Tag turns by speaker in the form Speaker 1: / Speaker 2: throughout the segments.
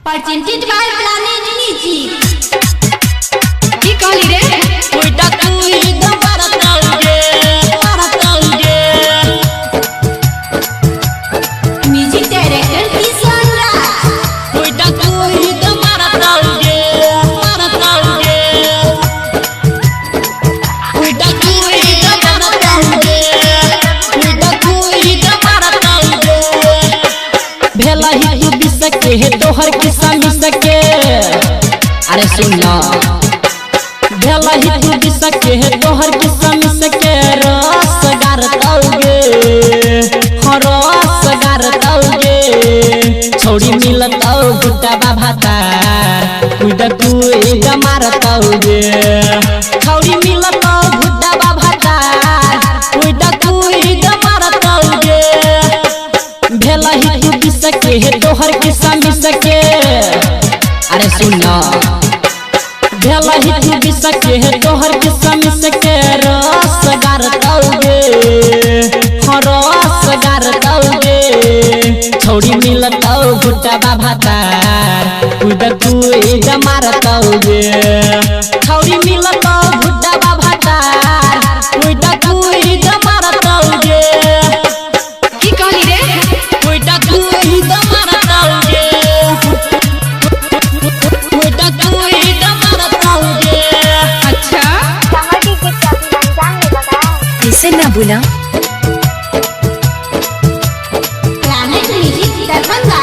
Speaker 1: presented by Planet Music. की कहली रे
Speaker 2: कोई डकली दोबारा ताऊगे
Speaker 1: म्यूजिक डायरेक्टर किशन राज
Speaker 2: कोई डकली दोबारा ताऊगे कोई डकली दोबारा ताऊगे भेला ही तू बिसके है तोहर किस्सा मिसके अरे सुन ना भेला ही तू बिसके है तोहर किस्सा मिसके रस गार ताऊगे हाँ रस गार ताऊगे छोड़ी मिलता गुड्डा बाबा तार कुद कुद मारताऊगे छोड़ी मिलता गुड्डा बाबा तार कुद कुद मारताऊगे भेला ही तू बिसके है तोहर किस्सा मिसके अरे सुन ना भेला ही तू बिसके है तोहर किस्सा मिसके रस गार ताऊगे हाँ रस गार ताऊगे छोड़ी मिलता गुड्डा बाबा तार कुद कुद मारताऊगे छोड़ी मिलता गुड्डा बाबा तार कुद कुद मारताऊगे
Speaker 1: की कहली रे
Speaker 2: कुद कुद मारताऊगे कुद कुद मारताऊगे
Speaker 1: अच्छा
Speaker 3: समझ के कभी रमजान में लगा
Speaker 4: ऐसे ना बोला
Speaker 1: Planet Music दरभंगा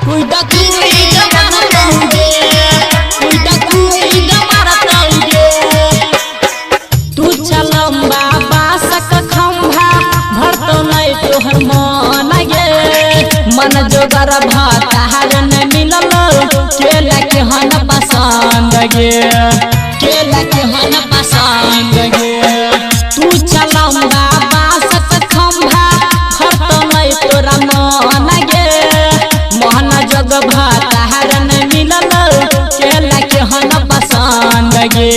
Speaker 2: कुद कुद मारताऊगे कुद कुद मारताऊगे तू चलम बाबा सक खंभा भरतो नहीं तोहर मन गे मन जोगर भाता हर न मिलल केला के हन पसंद गे केला के हन पसंद गे तू चलम बाबा सक खंभा भरतो नहीं तोरा मन गे मन जोग भाता हर न मिलल केला के हन पसंद गे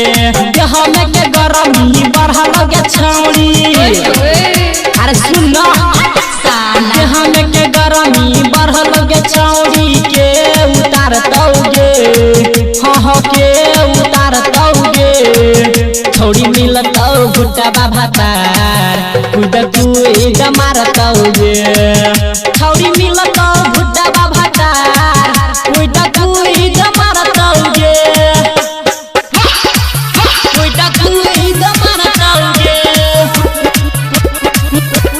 Speaker 2: देह में के गरमी बढ़ल गे छौड़ी अरे सुन ना देह में के गरमी बढ़ल गे छौड़ी के उतार तौगे हाँ के उतार तौगे छौड़ी मिलता गुड्डा बाबा तार कुद कुद मारताऊगे छौड़ी मिलता गुड्डा बाबा तार कुद कुद मारताऊगे कुद कुद मारताऊगे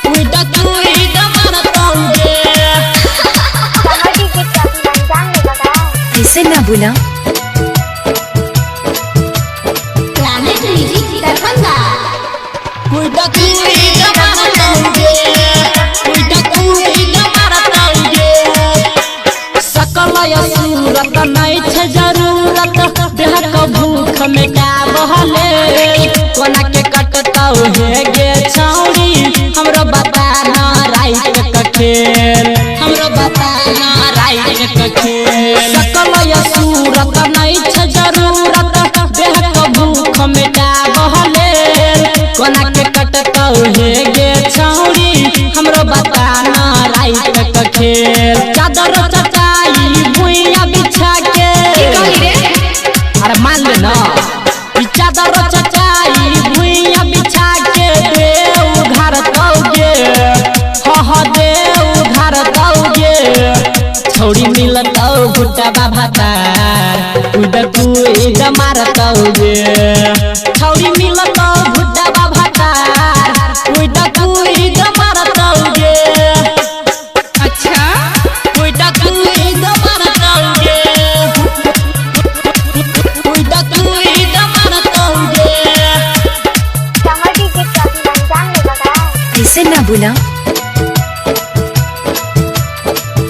Speaker 2: कुद कुद मारताऊगे
Speaker 3: समझ के कभी रमजान में लगा
Speaker 4: ऐसे ना बोला
Speaker 1: Planet Music दरभंगा
Speaker 2: कुद कुद मारताऊगे कुद कुद मारताऊगे सकल सूरत नहीं छे जरूरत देह का भूख मिटा बहले कोना के कटताऊ है गे छौड़ी हमरो बता ना राइट का खेल हमरो बता ना राइट का खेल सकल सूरत नहीं छे जरूरत देह का भूख मिटा बहले कोना के कटताऊ है गे छौड़ी हमरो बता ना राइट का खेल चादर चटाई भुइया बिछा के
Speaker 1: की कहली रे
Speaker 2: अरे मान ले ना ई चादर चटाई भुइया बिछा के दे उधार तौगे हाँ दे उधार तौगे छौड़ी मिलता गुड्डा बाबा तार कुद कुद मारताऊगे छौड़ी मिलता गुड्डा बाबा तार कुद कुद मारताऊगे
Speaker 1: अच्छा
Speaker 2: कुद कुद मारताऊगे कुद कुद मारताऊगे
Speaker 3: समझ के कभी रमजान में लगा
Speaker 4: ऐसे ना बोला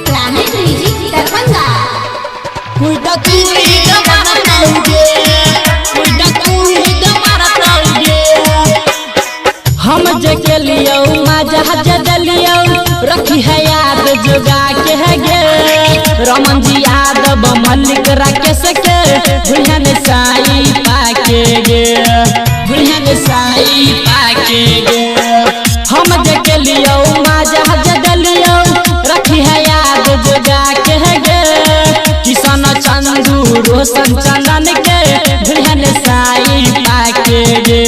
Speaker 1: Planet Music दरभंगा
Speaker 2: कुद कुद मारताऊगे कुद कुद मारताऊगे हम जे के लियो मजा जे लियो रखी है याद जुगा के है गे रमन जी यादव मल्लिक राकेश के भुइहन साई पाके गे भुइहन साई पाके गे हम जे के लियो मजा जे लियो रखी है याद जुगा के है गे रोशन चंदन के दुल्हन साई पाके गे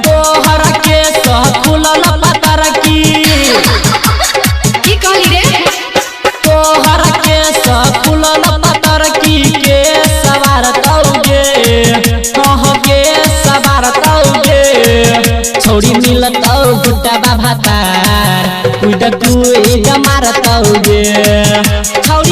Speaker 2: तोहर के सह खुलल पतर की
Speaker 1: कहली रे
Speaker 2: तोहर के सह खुलल पतर की के सवार तौगे कह के सवार तौगे छोड़ी मिलतौ गुट्टा भातार कुइड कुइड मारतौगे छोड़ी